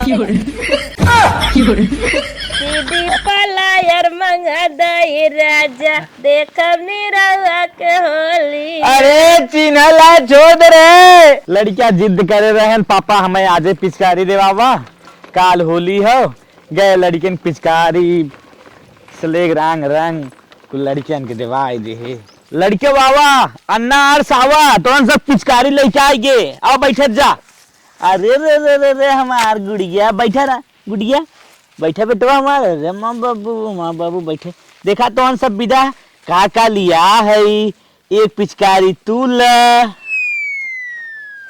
सीधी पलायर मंगा दई राजा देखब निरहुआ के होली। अरे चिन्हला छोड़ रे, लड़कियां जिद करे रहन पापा हमें आजे पिचकारी देवावा, काल होली हो गए लड़कियन पिचकारी स्लेग रंग रंग कुल लड़कियन के देवाई दे। लड़के बाबा अन्ना और सावा तो सब पिचकारी लेके आएंगे, आओ बैठे जा। अरे रे रे रे रे हमार गुड़िया बैठा रहा, गुड़िया बैठे बेटवा हमारे, रे माँ बाबू बैठे। देखा तो सब विदा का लिया है, एक पिचकारी तू ला,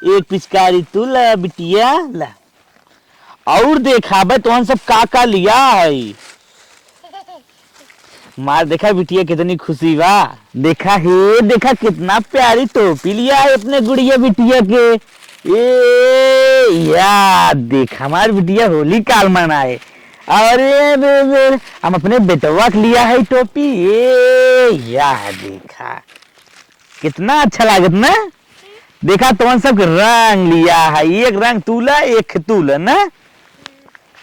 एक पिचकारी तू ला बिटिया ला, और देखा बे तो सब का लिया है। मार देखा बिटिया कितनी खुशी बा, देखा हे देखा कितना प्यारी टोपी लिया है अपने गुड़िया बिटिया के। ए यार देखा हमार बिटिया होली काल मनाए, और हम अपने बेटवा के लिया है टोपी। ए यार देखा कितना अच्छा लागत ना, देखा तो सब रंग लिया है, एक रंग तूला एक तूला ना।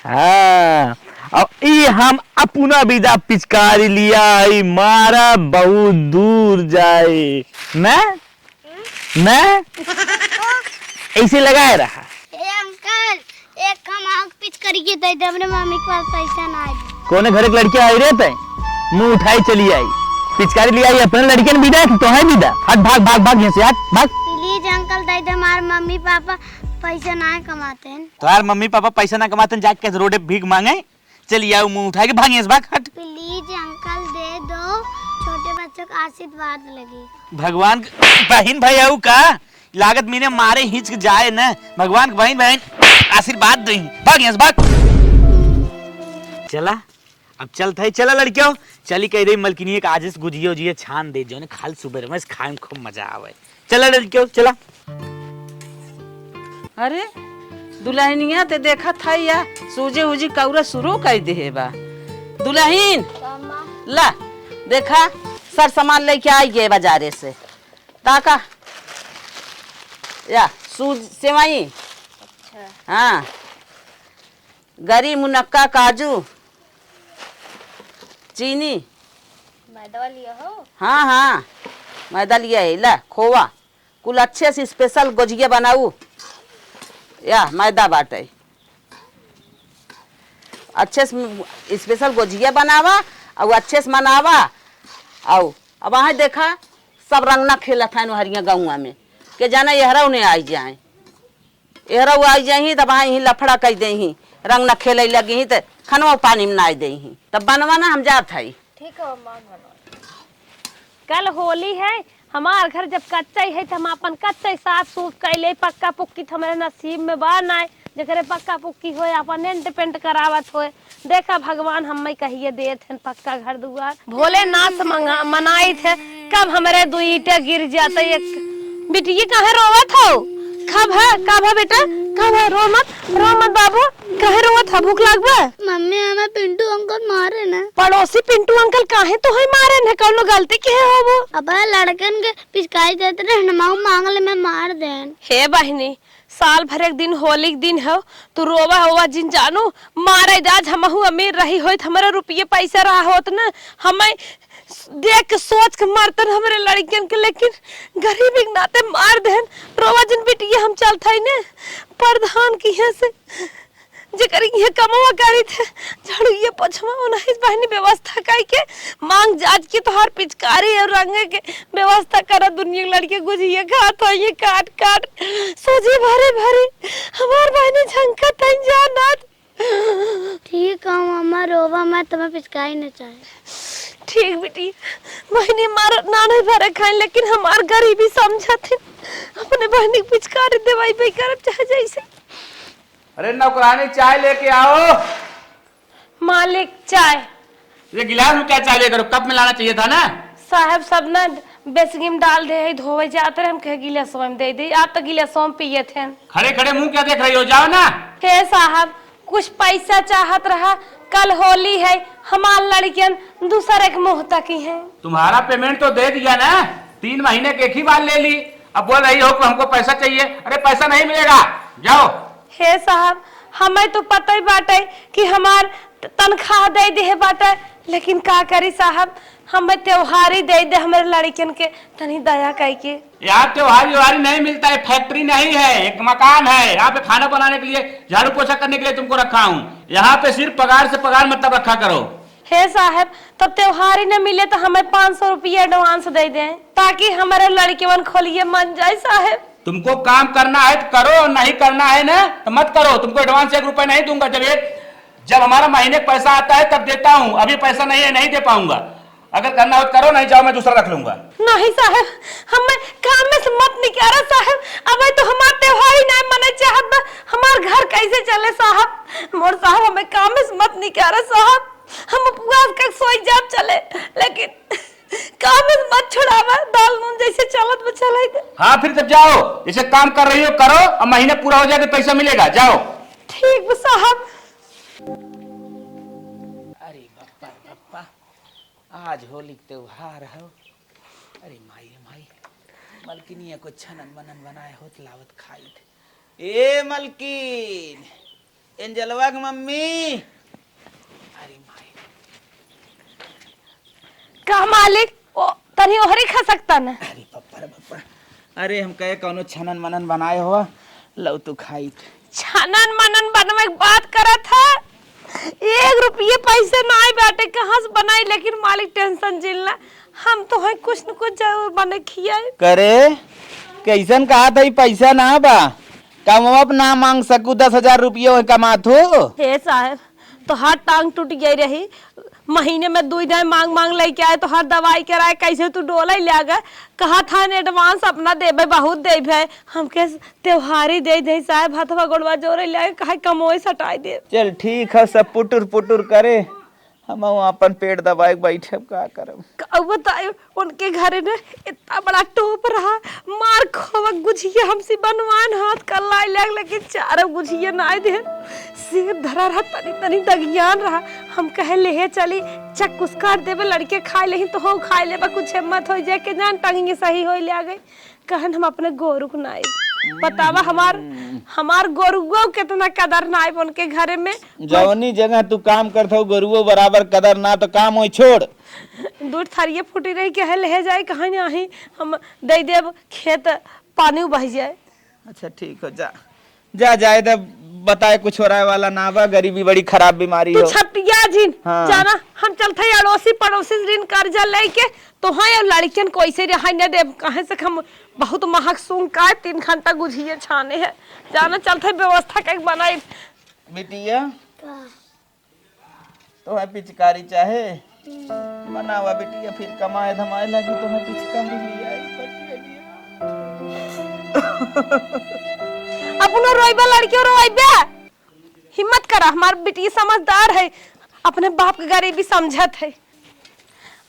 हाँ अब ये हम अपना विदा पिचकारी लिया है, मारा बहुत दूर जाए ना ना ऐसे लगाए रहा। अंकल एक हम पिचकारी के दे दे, अपने मम्मी के पास पैसा ना है। कोने घर के लड़के आई रहते मुंह उठाई चली आई, पिचकारी लिया आई अपने लड़के ने विदा तो है विदा। हट भाग भाग भाग यहाँ से, हट भाग। प्लीज अंकल दे दे, हमारे मम्मी पापा पैसा ना कमाते हैं। तुम्हारे मम्मी पापा पैसा ना कमाते हैं, जाके रोडे भीख मांगे। चलिए आओ मुंह उठा के भाग यहाँ से, भाग हट। प्लीज अंकल दे दो, छोटे बच्चों का आशीर्वाद लगे। भगवान बहन भाई आऊ का लागत मीने मारे हिंच जाए ना, भगवान बहन बहन आशीर्वाद दे, भाग यहाँ से भाग। चला अब चलता है, चला लड़कियों चली कह रही मलकिनी एक आज गुजिया उजिया छान दे जो ने खाल सुबह में खाए में खूब मजा आवे। चला लड़कियों चला। अरे दुल्हनिया ते देखा था या सूजे उजी कौरा शुरू कर दे बा। दुल्हन ला देखा सर सामान लेके आई गे बाजारे से, ताका या सूज सेवाई। अच्छा हाँ, गरी मुनक्का काजू चीनी मैदा लिया हो। हाँ हाँ मैदा लिया है, ला खोवा कुल अच्छे से स्पेशल गोजिया बनाऊ, या मैदा बाटे अच्छे से स्पेशल गोजिया बनावा और अच्छे से मनावा। और अब वहाँ देखा सब रंगना खेला था हरिया गाँव में के जाना यहरा उन्हें आई जाए, यहरा आई जाही तब वहाँ यही लफड़ा कह दे, रंग न खेले लगी ही तो खनवा पानी में ना दे, तब बनवाना हम जात है। ठीक है मां, कल होली है, हमार घर जब कच्चा है तो हम अपन कच्चा साफ सूफ कैले, पक्का पुक्की तो हमारे नसीब में बा ना, जकरे पक्का पुक्की हो अपन एंट पेंट करावत हो। देखा भगवान हमें कहिए दे थे पक्का घर दुआर, भोलेनाथ मनाई थे, कब हमारे दो ईंटें गिर जाते। एक बिटिया कहे रोवत हो, कब है बेटा, कब है, रो मत बाबू, कहे रोवत है, भूख लागबा। मम्मी हमें पिंटू अंकल मारे ना। पड़ोसी पिंटू अंकल काहे तो है मारे न, कौनो गलती के हो वो। अब लड़कन के पिचकारी देते रहे, मांगले में मार देन। हे बहनी साल भर एक दिन होली के दिन हो, तू रोवा होवा जिन जानू मारे जाज हमहू अमीर रही होत, हमारे रुपये पैसा रहा होत न, हमें देख के सोच के मारतन हमारे लड़कियन के, लेकिन गरीबी के नाते मार देन। रोवा जिन बिटिया हम चलता ही ने प्रधान की है से जेकर ये कमवा करी थे, झाड़ू ये पोछवा उन्हें बहनी व्यवस्था काई के मांग जाज के तोहार पिचकारी और रंगे के व्यवस्था करा। दुनिया की लड़के गुजिया खात हो ये काट काट सोजी भरे भरे हमार बहनी झंका तई जानत। ठीक है मम्मा रोवा, मैं तुम्हें पिचकारी न चाहे। ठीक बेटी, बहनी मार नाने भरे खाए, लेकिन हमार गरीबी समझत है, अपने बहनी की पिचकारी देवाई पे करब चाहे जैसे। अरे नौकरानी चाय लेके आओ। मालिक चाय। ये गिलास में क्या चाय लेकर, कप में लाना चाहिए था ना। साहब सब ना बेसगी में डाल दे, धोवे जाते रहे, हम कहे गिलास में दे दे, आप तो गिलास में पिए थे। खड़े खड़े मुंह क्या देख रही हो, जाओ ना। हे साहब कुछ पैसा चाहत रहा, कल होली है, हमार लड़कियन दूसरे के मुंह तक ही है। तुम्हारा पेमेंट तो दे दिया ना, 3 महीने के एक ही बार ले ली, अब बोल रही हो कि हमको पैसा चाहिए। अरे पैसा नहीं मिलेगा, जाओ। हे साहब हमें तो पता ही बाटे कि हमार तनख्वाह दे दे बाटे, लेकिन का करी साहब, हमें त्योहार ही दे दे हमारे लड़कियन के, तनी दया कह के। यहाँ त्योहारी व्योहारी नहीं मिलता है, फैक्ट्री नहीं है, एक मकान है। यहाँ पे खाना बनाने के लिए, झाड़ू पोछा करने के लिए तुमको रखा हूँ। यहाँ पे सिर्फ पगार से पगार मतलब रखा करो। हे साहब, तब त्योहार ही न मिले तो हमें 500 रुपया एडवांस दे दें, ताकि हमारे लड़कियन खोलिए मन जाए साहब। तुमको काम करना है तो करो, नहीं करना है ना तो मत करो। तुमको एडवांस 1 रुपया नहीं दूंगा। जब हमारा महीने का पैसा आता है तब देता हूँ, अभी पैसा नहीं है, नहीं दे पाऊंगा। अगर करना हो तो करो, नहीं जाओ मैं दूसरा रख लूंगा। नहीं साहब, हमें काम में से मत निकाला साहब। अब तो हमारे त्योहार ही नहीं मने चाहत बा, हमार घर कैसे चले साहब। मोर साहब, हमें काम में से मत निकाला साहब, हम उपवास कर सोई जाब चले, लेकिन काम में से मत छुड़ावा। दाल नून जैसे चलत वो चले। हाँ फिर जब जाओ, जैसे काम कर रही हो करो, अब महीने पूरा हो जाए तो पैसा मिलेगा। जाओ। ठीक साहब। अरे बप्पा बप्पा, आज होली त्योहार हो। अरे माई मलकिनी को छनन मनन बनाए होत लावत खाई थे। ए मलकिन, एंजलवा की मम्मी। अरे माई, का मालिक, ओ तनी ओहरी खा सकता ना। अरे बप्पा, अरे हम कहे कौनो छनन मनन बनाए हो, लो तू खाई थे। छनन मनन बनवा की बात करा था, 1 रुपये पैसे ना आई बाटे, कहाँ से बनाई। लेकिन मालिक टेंशन जिलना, हम तो है कुछ न कुछ जरूर बने खियाए। करे कैसन कहा था पैसा ना बा, कम अब ना मांग सकू 10,000 रुपये कमात हो। हे साहब, तो हर टांग टूट गई रही, महीने में 2 दिन मांग मांग लेके आए, तो हर दवाई कराए, कैसे तू डोला ही ले गए। कहा था एडवांस अपना देबे, बहुत देबे, हमके त्योहारी दे दे साहब, हथवा गोड़वा जोरे ले कहे कमोई सटाई दे। चल ठीक है, सब पुटुर पुटुर करे, हम अपन पेट दबाए बैठे, का करब। बताए उनके घरे ने इतना बड़ा टोप रहा, मार खोवा गुझिया हमसे बनवान हाथ कल्लाई लग, लेकिन 4 गुझिया ना दे, सिर धरा रहा, तनी तनी दगियान रहा। हम कहे ले चली चक्कुस काट देवे, लड़के खाए ले तो हो खाए ले, कुछ हिम्मत हो जाए के जान टंगे सही हो ले आ गए। कहन हम अपने गोरु को नाई बतावा, हमार गोरुओं कितना कदर ना उनके घरे में। जवनी जगह तू काम करता हो गोरुओ बराबर कदर ना, तो काम हो छोड़। दूध थरिये फूटी रही के है ले जाए, कहीं नहीं हम दे देव, खेत पानी बह जाए। अच्छा ठीक हो, जा जाए तो बताए कुछ हो रहा वाला ना बा, गरीबी बड़ी खराब बीमारी तू हो। छपिया जिन हाँ। जाना, हम चलते अड़ोसी पड़ोसी ऋण कर्जा लेके, तो हाँ लड़कियन को ऐसे रहा न दे, कहे से हम बहुत महक सूंघ का 3 घंटा गुझिए छाने है। जाना चलते व्यवस्था का बनाए। बिटिया तो है पिचकारी चाहे मनावा बिटिया, फिर कमाए धमाए लगी तो है पिचकारी लिया अपनो रोइबा लड़कियों रोइबा, हिम्मत करा, हमार बेटी समझदार है, अपने बाप की गरीबी समझत है।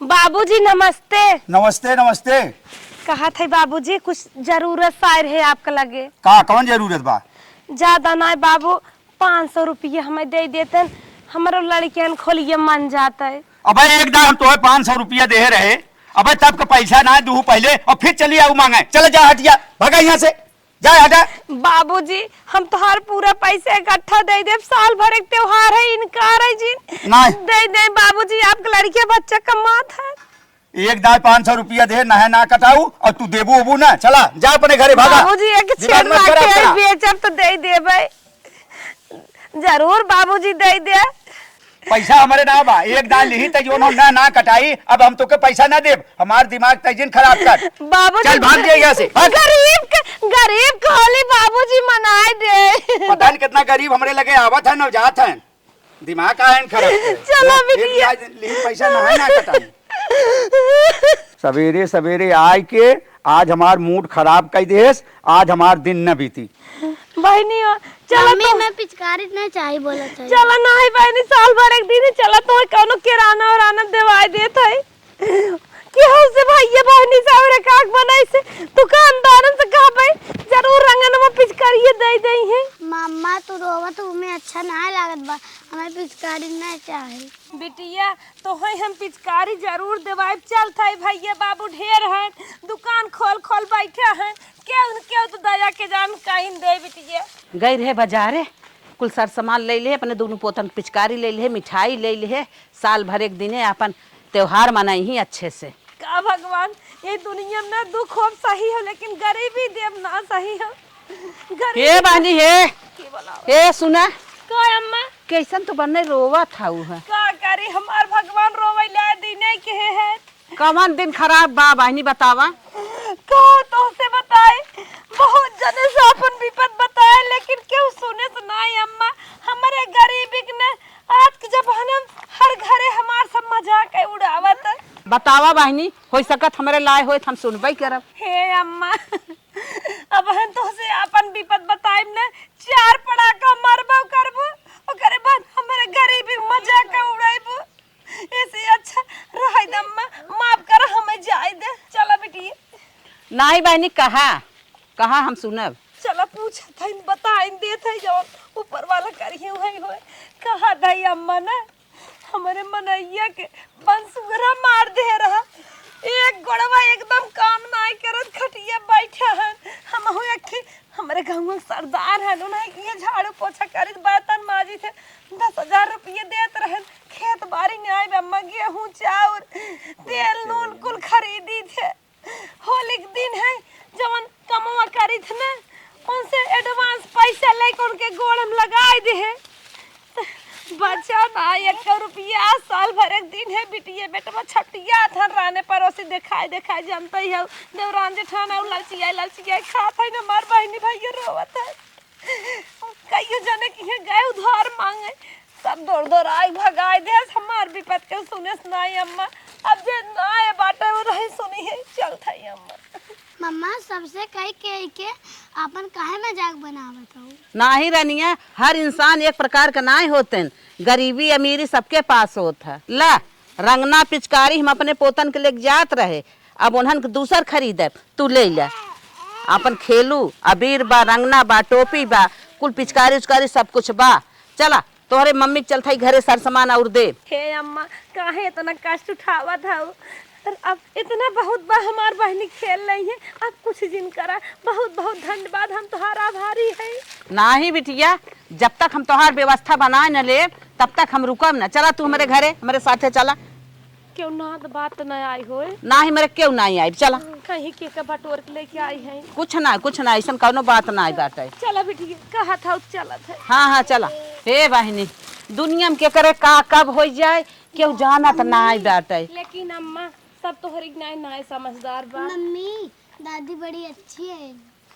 बाबूजी नमस्ते। नमस्ते नमस्ते। कहा थे बाबूजी, कुछ जरूरत शायर है आपका लगे। का कौन जरूरत बा? ज्यादा ना बाबू, 500 रुपये हमें दे देते, हमारे लड़कियन खोलिए मन जाता है। अबे एक दाम तो है 500 रुपया दे रहे, अबे तब का पैसा ना दू पहले और फिर चलिए आओ मांगे। चले जा हटिया, भगा यहाँ से, जा हटा। बाबूजी हम तो हर पूरा पैसे इकट्ठा दे दे, साल भर एक त्योहार है, इनकार है जी। नहीं दे दे बाबूजी, आपका लड़के बच्चा कमात है। एक दाम 500 रुपया दे, ना कटाऊ, और तू देबू उबू ना, चला जा अपने घरे भागा। बाबूजी एक दिमाग छेद मत खराब लाके करा। बेचब तो दे देबे, जरूर बाबूजी दे दे। पैसा हमारे ना बा, एक दाल ली तो जो ना कटाई, अब हम तो के पैसा ना देब, हमार दिमाग तैजिन खराब कर। बाबूजी चल भाग जाए यहाँ से, भाग। गरीब कहली बाबूजी मनाए दे। पता नहीं कितना गरीब हमरे लगे आवत है न जात है, दिमाग का है खराब। चलो बिटिया, पैसा ना कटाई। सवेरे सवेरे आए के आज हमार मूड खराब कर देस, आज हमार दिन न बीती। बहनी चलो मम्मी तो, मैं पिचकारी ना चाहिए बोला था। चलो ना है बहनी, साल भर एक दिन चला तो कौनो किराना और आना दवाई देता है क्यों से भैया बहनी सावरे काक बनाई से दुकानदारन से कहा भाई जरूर रंगन में पिचकारी दे दे है। मम्मा तू रोवा तो हमें अच्छा ना लागत बा, हमें पिचकारी ना चाहिए। बिटिया तो है हम पिचकारी जरूर देवाई, चलता है भैया बाबू ढेर है, दुकान खोल खोल बैठे हैं, क्यों क्यों तो दया के जान कहीं दे बिटिया। गई रहे बाजारे, कुल सर सामान ले ले, अपने दोनों पोतन पिचकारी ले ले, मिठाई ले ले, साल भर एक दिने अपन त्योहार मनाई ही अच्छे से। का भगवान, ये दुनिया में ना दुख हो सही हो, लेकिन गरीबी देव ना सही हो। हे बानी हे, की बोला हे सुना का अम्मा, कैसन तो बनने रोवा था उ है। का करी, हमार भगवान रोवे ला दिने के है। कवन दिन खराब बा बहनी बतावा। का तो से बताए, बहुत जने से अपन विपत बताए, लेकिन क्यों सुने तो नहीं अम्मा। हमारे गरीबी ने आज के जमाना में हर घरे हमार सब मजाक उड़ावत। बतावा बहनी, हो सकत हमरे लाए होए हम सुनबई करब। हे अम्मा, अब हम तो से अपन विपत बताइब ना, 4 पड़ाका मारबो करबो, ओकरे बाद हमारे गरीबी मजाक उड़ाइबो। ऐसे अच्छा रह दे अम्मा, माफ कर, हमें जाए दे। चला बेटी, नहीं बहनी, कहा हम सुनब। चला पूछा था, बताइन दे थे जो ऊपर वाला करिए वही होए। कहा दई अम्मा ना, हमारे मनैया के बंसुरा मार दे रहा, एक गोड़वा एकदम काम नहीं करत, खटिया बैठा है। हम हो अखी हमारे गांव में सरदार है, उन्हें किए झाड़ू पोछा करित बर्तन माजी थे, 10,000 रुपये देत रहे। खेत बाड़ी में आए अम्मा, गेहूं चाउर तेल नून कुल खरीदी थे। होली के दिन है जवन कमवा करी थे ना, उनसे एडवांस पैसा लेके उनके गोड़ में लगाए दे है। बचा ना 1 रुपया, साल भर एक दिन है बिटिया बेटवा छटिया था राने पड़ोसी दिखाई जानते ही हो, देवरान जेठान और ललचिया खात है ना, मार बहनी भाई रोवत है। कईयो जने की गए उधार मांगे, सब दौड़ आई भगाए दे। हमार विपत के सुने नहीं अम्मा, अब जे ना बाटे वो रही सुनी है, चलता है अम्मा। मम्मा सबसे कह के अपन काहे मजाक बनावत हो? नाही रनिया, हर इंसान एक प्रकार का नाय होते, गरीबी अमीरी सबके पास होता। ला रंगना पिचकारी हम अपने पोतन के लेके जात रहे, अब उन्हन के दूसर खरीदे, तू ले ले अपन खेलू। अबीर बा, रंगना बा, टोपी बा, कुल पिचकारी उचकारी सब कुछ बा। चला तोहरे मम्मी के चलता घरे सर सामान और दे। हे अम्मा, काहे इतना कष्ट उठावत हो? अब इतना बहुत बा हमार बहनी खेल रही है, अब कुछ दिन करा। बहुत बहुत धन्यवाद, हम तुम्हारा आभारी है। नाही बिटिया, जब तक हम तोहार व्यवस्था बनाए न ले तब तक हम रुकब न। चला तू हमारे घरे, हमारे साथे चला। क्यों ना तो बात न आई होए? ना ही मेरे क्यों नहीं आई, चला। कहीं के बटोर के लेके आई है? कुछ ना ऐसा कौनो बात ना आई बाटे। चला बेटी, कहा था चला था। हाँ चला। हे बहनी, दुनिया में के करे का कब हो जाए क्यों जाना तो ना आई बाटे। लेकिन अम्मा सब तो हर एक नाय समझदार बा। मम्मी दादी बड़ी अच्छी है।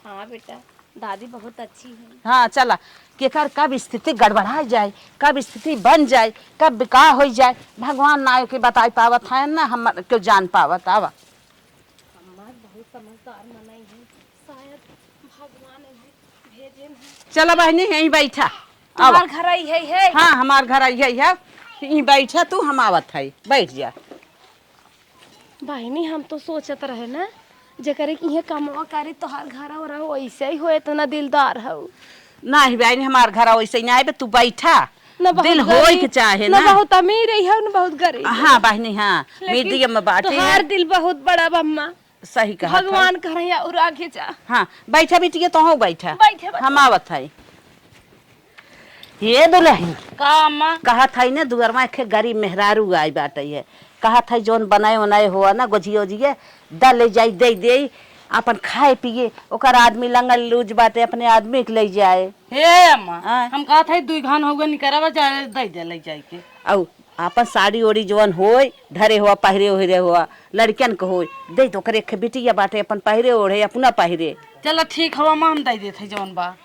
हाँ बेटा, दादी बहुत अच्छी है। हाँ चला, केकर कब स्थिति गड़बड़ा जाए, कब स्थिति बन जाए, कब बिका हो जाए, भगवान ना के बता पावत है ना, हम क्यों जान पावत। आवा अम्मा बहुत समझदार मनाई है, शायद भगवान भेजे हैं। चला बहनी, यहीं बैठा। हमार घर आई है। हाँ हमार घर आई है, यहीं बैठा तू, हम आवत है, बैठ जा। बहनी हम तो सोचत रहे ना, जकरे कि ये कमवा करे तो हर घर और वैसे ही होए, तो ना दिलदार हो। नहीं बहनी, हमार घर वैसे नहीं आए, तू बैठा। न बहुत दिल होए के चाहे ना। न बहुत अमीर है न बहुत गरीब। हाँ बहनी, हाँ मीडियम में बाटे है। हर दिल बहुत बड़ा बम्मा, सही कहा भगवान करे और आगे जा। हाँ बैठा बिटिया, तो हो बैठा, बैठे हम आवत है। ये दुल्हन का अम्मा कहा था ना, दुअरमा एक गरीब मेहरारू आई बाटे है, कहा था जोन बनाए उनाए हुआ ना गोजियो जिए द ले जाई दे अपन खाए पिए, ओकर आदमी लंगल लूज बाटे, अपने आदमी के ले जाए। हे अम्मा, हम कहा था 2 घान होगा निकरावा जाए दे ले जाए के। औ अपन साड़ी ओड़ी जोन होय धरे हुआ पहिरे ओहरे हुआ लड़कियन के होय दे तो करे के बिटिया बाटे, अपन पहिरे ओढ़े अपना पहिरे। चलो ठीक हवा मां, हम दे देते जवन बा।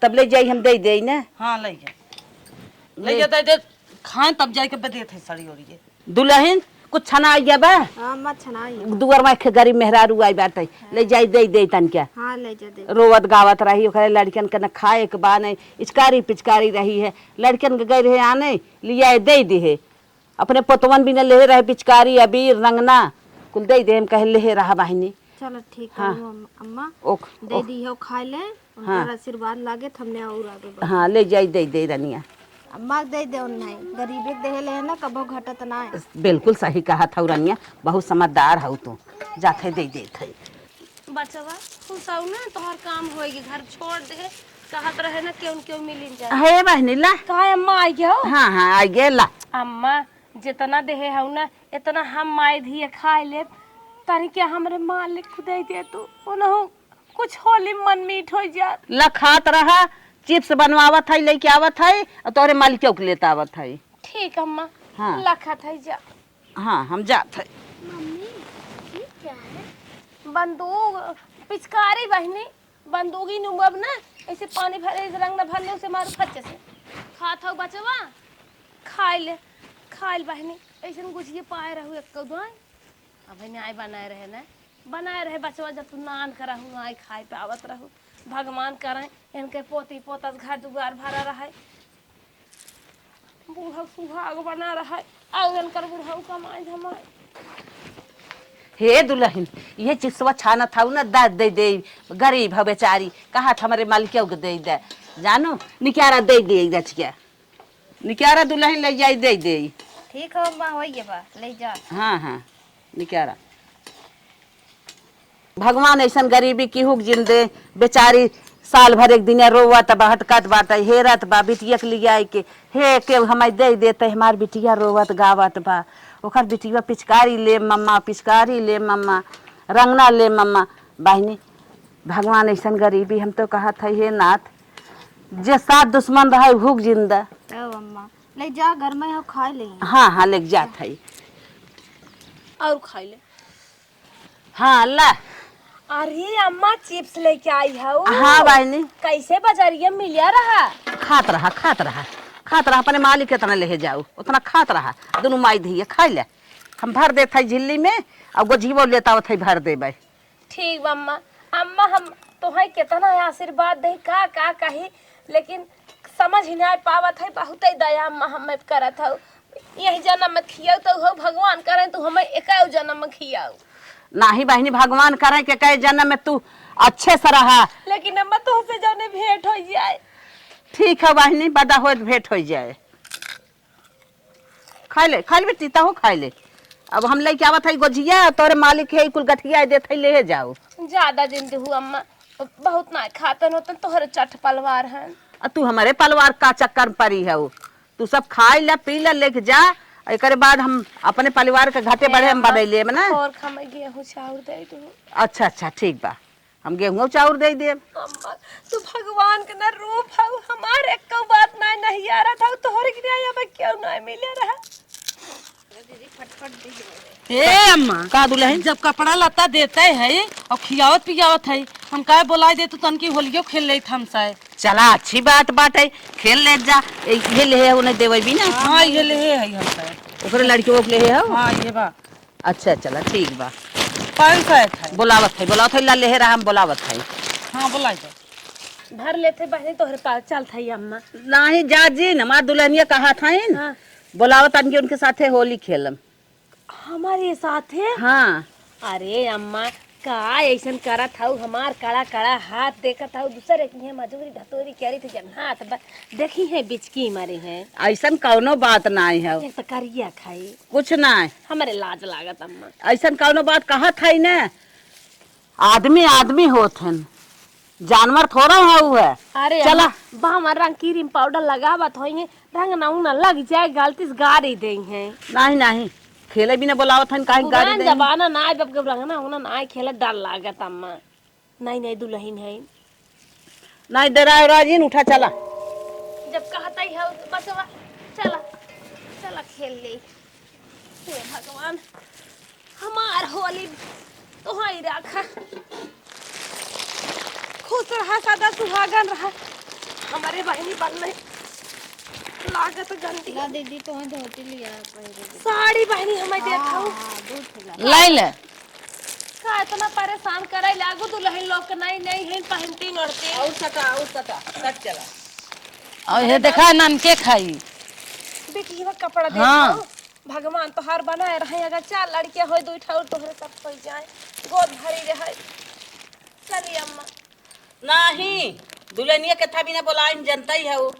तब ले जाई हम दे ना। हाँ ले जा दे खाए, तब जाए के बदे थे साड़ी ओढ़िए। दुल्हन कुछ छना आइया बा? हाँ मत छनाई। दुअर में एक गरीब मेहरारू आई बाटे, ले जाई दे तन क्या। हाँ ले जा दे। रोवत गावत रही, ओकरे लड़कियन के न खाए के बा नहीं, इचकारी पिचकारी रही है, लड़कियन के गए रहे आने लिया दे है, अपने पोतवन भी न ले रहे पिचकारी अबीर रंगना कुल दे हम कहे ले रहा बहनी। चलो ठीक है। हाँ। अम्मा ओक दे दी हो, खा ले, उनका आशीर्वाद लागे हमने और आगे बढ़। हाँ ले जाई दे रनिया। अम्मा दे दे नहीं, गरीबी देहे ले ना, कबो घटत ना है। बिल्कुल सही कहा था रनिया, बहुत समझदार हो तू, जाते दे थे। बचवा खुश हो ना, तोहर काम होएगी, घर छोड़ दे, कहत रहे ना क्यों क्यों मिलिन जाए। हे बहनी ला। कहा अम्मा आई गयो। हाँ हाँ आई गे ला। अम्मा जितना देहे हूँ ना इतना हम माई धिए खाए ले तानी क्या हमरे मालिक खुदे दे तू उनहु कुछ होली मन मीठ हो जा। ला खात रहा चिप्स बनवावत है लेके आवत है और तोरे मालिक के लेता आवत है। ठीक अम्मा। हाँ। लखा था जा। हाँ हम जात है। मम्मी ये क्या है? बंदूक पिचकारी बहनी बंदूकी नुबब ना ऐसे पानी भरे रंग न भरले उसे मारू फच्चे से खात हो बचवा खाइल बहनी ऐसे गुझिए पाए रहू एक कौन अब न्याय बनाए रहे बचवा जब तू नान करहू आई खाए पे आवत रहू भगवान करे इनके पोती पोतस घर दुआर भरा रहे बूढ़ा सुहाग बना रहा और इनकर बूढ़ा कमाए धमाए। हे दुल्हन ये चिप्सवा छाना था ना दे दे दे गरीब है बेचारी कहा था हमारे मालिक के दे दे जानो निक्यारा दे दे रचिया निक्यारा दुल्हन ले जाई दे दे। ठीक हो अम्मा होइए बा ले जा। हाँ हाँ निक्यारा भगवान ऐसन गरीबी की हुक जिंदे बेचारी साल भर एक दिन रोवत बा हटकत बात हेरत बा बिटिया के लिए आई के हे के हमारे दे देते हमार बिटिया रोवत गावत बा ओकर बिटिया पिचकारी ले मम्मा रंगना ले मम्मा बहनी भगवान ऐसन गरीबी हम तो कहा था हे नाथ जे साथ दुश्मन रहा हुक जिंदा। तब अम्मा ले जा घर में हो खा ले। हाँ हाँ ले जात है और खाई ले। हाँ अल्लाह। अरे अम्मा चिप्स लेके आई है हाँ बहनी कैसे बाजारिया मिलिया रहा खात रहा अपने मालिक कितना ले जाओ उतना खात रहा दोनों माई धी खा ले हम भर देते झिल्ली में और गोजीबो लेता थे भर देबे। ठीक बा अम्मा अम्मा हम तोहे कितना आशीर्वाद दे का कही लेकिन समझ ही नहीं पावत है बहुत ही दया अम्मा हमें करत हो यही जन्म में खियाओ तो हो भगवान करे तू हमें एक जन्म में खियाओ। नाही बहनी भगवान करे के कहे जन्म में तू अच्छे से रहा लेकिन अम्मा तुमसे जौने भेंट हो जाए। ठीक है बहनी बदा हो भेंट हो जाए खा ले बेटी हो खा ले अब हम लेके आवत है गोजिया तोरे मालिक है कुल गठिया देते ले जाओ। ज्यादा दिन हूँ अम्मा बहुत ना खातन होतन तोहरे चट पलवार हैं तू हमारे पलवार का चक्कर परी है वो तू सब खाई ला पी ला लेके जा एक बाद हम अपने परिवार के घाटे बढ़े हम बढ़े ले ना और खमे गेहूं चाउर दे दो। अच्छा ठीक बा हम गेहूं चाउर दे दे। अम्मा तू भगवान के ना रूप है हमारे एक बात नहीं आ रहा था तोहरे के लिए अब क्यों नहीं मिले रहा। ए अम्मा का दुल्हन जब कपड़ा लत्ता देते है और खियावत पियावत है हम का बोला दे तू तन की होलियो खेल ले हम साए चला अच्छी बात है खेल ले जा ये ले उन्हें देवे भी ना। हाँ ये ले है हम साए ओकरे लड़कियों के ले हो। हाँ ये बा अच्छा चला ठीक बा 500 है बोलावत है ला ले रहा हम बोलावत है। हाँ बोला दे भर लेते बहनी तोहरे पास चल था अम्मा नहीं जा जी हमार दुल्हनिया कहा था हाँ। बोलावत अनके उनके साथे होली खेलम हमारे साथ है। हाँ अरे अम्मा का ऐसन करत हूँ हमार कड़ा कड़ा हाथ देखत हूँ दूसरे की है मजूरी धतोरी करी थे जन हाथ देखी है बिचकी मारे हैं ऐसन कौनो बात नहीं है ऐसा करिया खाई कुछ नहीं हमारे लाज लागत अम्मा ऐसन कौनो बात कहा था ना आदमी होत हन जानवर थोड़ा है। अरे चला बाहर रंग क्रीम पाउडर लगावत होइए रंग ना उना लग जाए गलती से गाड़ी दे हैं नहीं खेले भी ना बोलावत हन काहे गाड़ी पुरान दे जमाना ना बब के रंग ना उना ना खेले डर लागत अम्मा नहीं दुल्हन है नहीं डरा राजीन उठा चला जब कहता ही है बसवा चला खेल ले हे भगवान हमार होली तो हाई रखा खुश रहा सदा सुहागन रहा हमारे बहनी बनने लागत गंदी ला दीदी तो हमें धोती लिया साड़ी बहनी हमें देखा लाई ले का इतना परेशान करे लागू दुल्हन लोग नहीं है पहनती नड़ती और सटा कट चला और ये देखा नन के खाई बेटी वो कपड़ा दे हाँ। भगवान तो हर बनाए रहे अगर 4 लड़कियां हो 2 ठाउर तोहरे सब हो जाए गोद भरी रहे चलिए अम्मा नहीं दुल्हनिया के था बिना बोलाए जनता ही है वो।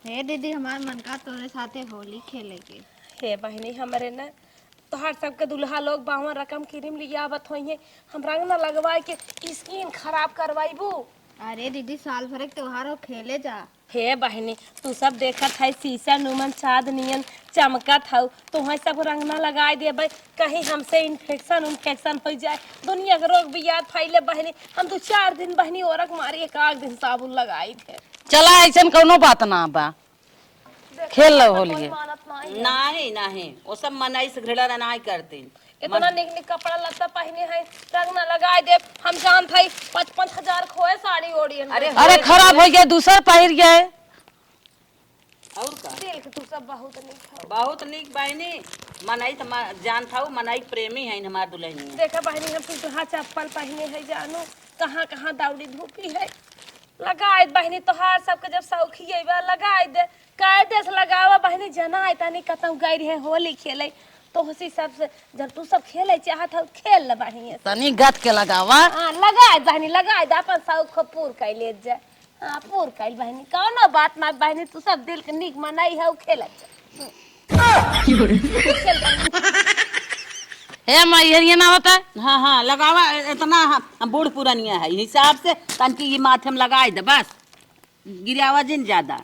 हे दीदी हमार मन का तोरे साथे होली खेले के हे बहनी हमारे ना तोहार सबके दुल्हा लोग बावन रकम क्रीम लिया आवत होइए हम रंग ना लगवाए के स्किन खराब करवाइबू अरे दीदी साल भर एक त्योहार हो खेले जा। हे बहनी तू सब देखत है शीशा नुमन चाँद नियन चमकत हौ तो वहाँ सब रंगना लगाए दे भाई कहीं हमसे इन्फेक्शन हो जाए दुनिया के रोग भी याद फैले बहनी हम 2-4 दिन बहनी औरक मारी एक दिन साबुन लगाई थे। चला ऐसा कोनो बात ना बा खेल लो होली नहीं नहीं वो सब मनाई से घृणा नहीं करते। इतना निक निक कपड़ा लत्ता पहने है रंग न लगाए दे हम जानत है 55,000 खोए साड़ी ओढ़ी। अरे खराब हो गया दूसरा पहिर गए और का दिल के तू सब बहुत निक हौ। बहुत निक बहनी मनाई तो जानता हूँ मनाई प्रेमी है हमार दुल्हनी। देखा बहनी हम तुहा चप्पल पहने है जानू कहाँ कहाँ दौड़ी धूपी है लगाए बहनी तोहार सबके जब सौखी है लगाए दे काय देश लगावा बहनी जना है तनी कतौ गई रहे होली खेले तो उसी सब से जब तू सब खेले चाहत हो खेल ले बहनी तनी गत के लगावा। हां लगाए बहनी लगाए दे अपन सौख पूर कर ले जा। हां पूर कर बहनी कौनो बात ना बहनी तू सब दिल के निक मनाई है खेल हे मैया ना होता हाँ हाँ लगावा इतना हम बूढ़ पुरानिया है हिसाब से तनकी ये माथे में लगाए दे बस गिरावा जिन ज्यादा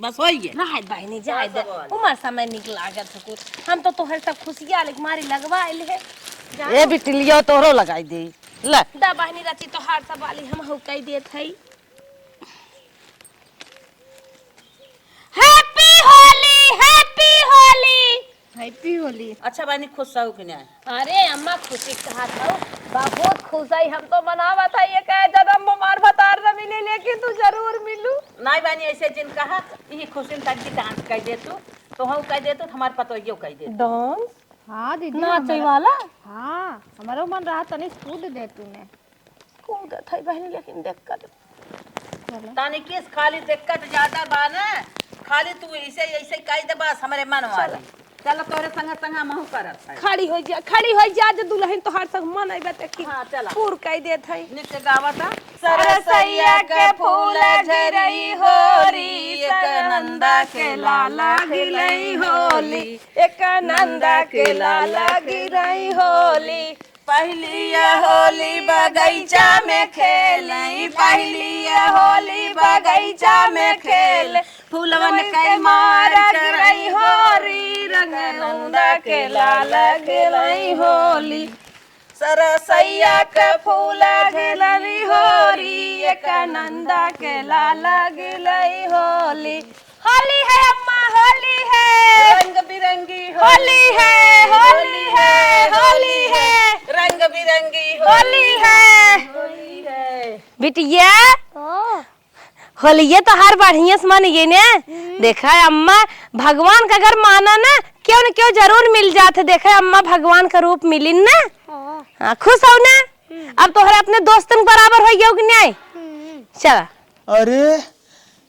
बस हो गया रह बहनी जाए दे उमर समय निक लागत है कुछ हम तो तोहर सब खुशियां लेके मारी लगवा ले ए बिटिलियो तोरो लगाई दे ले दा बहनी रची तोहार सब वाली हम हो कह देत है। Happy Holi happy Holi happy Holi. अच्छा बहनी खुश रहो कि नहीं। अरे अम्मा खुशी कहा था बहुत खुश है हम तो मनावा था ये कहे जन्म हमार भतार न मिले लेकिन तू जरूर मिलू। नहीं बहनी ऐसे जिन कहा यही खुशी तक की डांस कह दे तो हम कह दे तो हमारे पतोइयो कह दे डांस हाँ दीदी नाचे वाला हाँ हमारो मन रहा तनी कूद दे तूने कूद था बहनी लेकिन देख कर तानी किस खाली दिक्कत ज्यादा बा ना खाली तू ऐसे ऐसे कह दे बस हमारे मन वाला चलो तोरे संग संग महू करत है खड़ी हो जा जो दुल्हन तोहार संग मन आइबे त की हाँ चला पूर कह देत है नित्य गावता सरसैया के फूल झरई होरी एक नंदा के लाला गिरई होली एक नंदा के लाला गिरई होली पहली होली बगीचा में खेलई पहली होली बगीचा में खेल फूलवन के मार करई होरी रंग नंदा के लाला गिरई होली सरसैया के फूल गिलई होरी एक नंदा के लाला गिलई होली। होली है अम्मा होली है रंग बिरंगी होली है होली है होली है रंग बिरंगी होली है बिटिया होली तो हर बढ़िया से मानिए ने देखा है अम्मा भगवान का अगर माना ना क्यों न क्यों जरूर मिल जाते देखा अम्मा भगवान का रूप मिली ना। हाँ खुश हो ना अब तोहरे अपने दोस्तन बराबर हो गया कि नहीं चला। अरे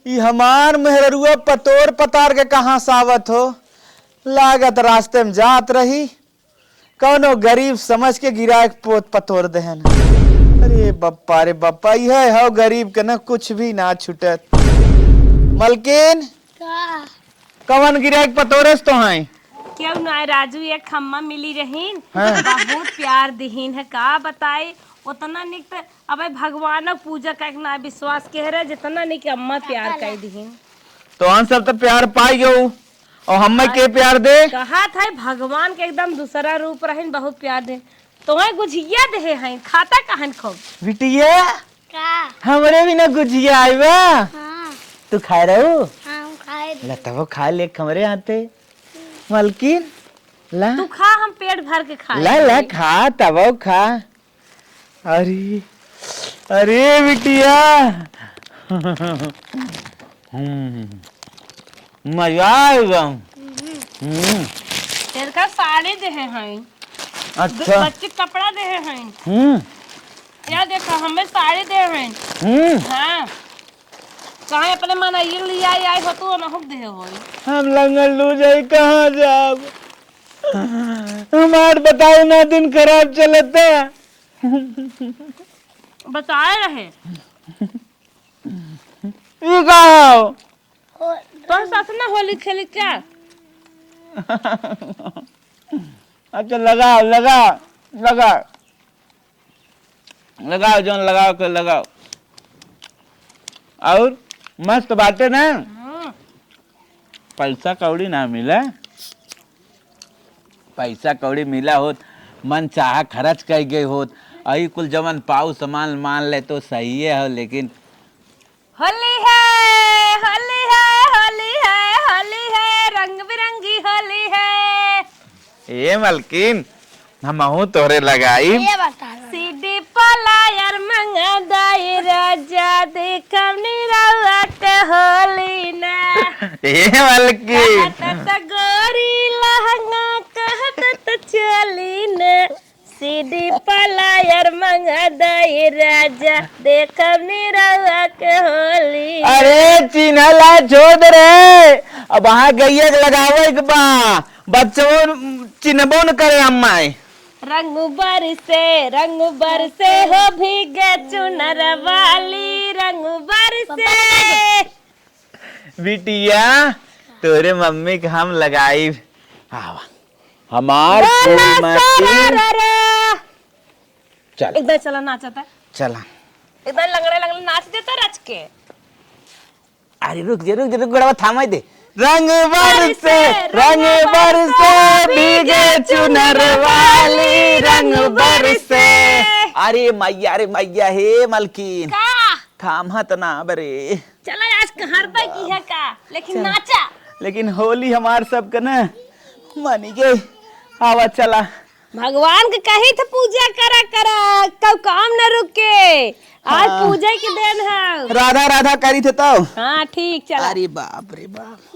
ये हमार मेहरुआ पतोर पतार के कहाँ सावत हो लागत रास्ते में जात रही कौनो गरीब समझ के गिरा एक पोत पतोर दहन। अरे बप्पा यह हो गरीब के न कुछ भी ना छुटत। मलकिन कवन गिरा एक पतोरस तो है क्यों ना राजू एक खम्मा मिली रहीन हाँ। बहुत प्यार दहीन है का बताए उतना निक अबे भगवान पूजा का ना विश्वास कह रहे जितना निक अम्मा प्यार कर दहीन तो हम सब तो प्यार पाई गयो और हमें के प्यार दे कहा था भगवान के एकदम दूसरा रूप रहीन बहुत प्यार दे तुम्हें गुझिया दे हैं खाता कहन खो बिटिया का हमरे भी ना गुजिया आईबा हाँ तू खाए रहू हाँ हम खाए लता खा ले हमरे आते मलकिन ला तू खा हम पेट भर के खा ला खा तब खा। अरे अरे बिटिया मजा आएगा। तेरे का साड़ी दे हैं अच्छा बच्चे कपड़ा दे हैं या देखो हमें साड़ी दे हैं हाँ कहाँ अपने मन लिया आई हो तू ना दे हो हम लंगल लू जाए कहाँ जाब हमार बताओ ना दिन खराब चलता बताए रहे ये कहो तो साथ ना होली खेली क्या अच्छा लगाओ लगाओ लगाओ लगाओ जोन लगाओ के लगाओ और मस्त बाटे ना। पैसा कौड़ी ना मिला, पैसा कौड़ी मिला होत मन चाह खर्च कर गए होत, अही कुल जमन पाऊ सामान मान ले तो सही है, लेकिन होली है होली है होली है होली है, रंग बिरंगी होली है। ए मलकिन हमहू तोरे लगाई। ये बता सीडी पलायर मंगा दाई राजा देखम निरावा के होली ना। ए मलकिन कहत गोरी लहंगा कहत त चली ना, सीडी पलायर मंगा दाई राजा देखम निरावा के होली। अरे चिन्हला छोड़ दे रे, अब वहाँ गइया के लगावे के बा, बच्चों चिन्हबो न करे अम्मा। रंग बरसे हो भीगे चुनर वाली, रंग बरसे। बिटिया तोरे मम्मी के हम लगाई, आवा हमार फूल माटी। चल एकदम चला नाचता, चला। एकदम लंगड़े नाच देता रच के। अरे रुक जा गड़वा थामा दे। रंग बरसे भीगे चुनर वाली, रंग बरसे। अरे मैया हे मलकिन का थामत ना बरे। चला आज कहर पे की है का, लेकिन नाचा। लेकिन होली हमार सब के न मानी के आवा चला। भगवान के कही थे पूजा करा कब काम न रुके, आज पूजा के दिन है। राधा करी थे तो। हाँ ठीक चला। अरे बाप रे बाप।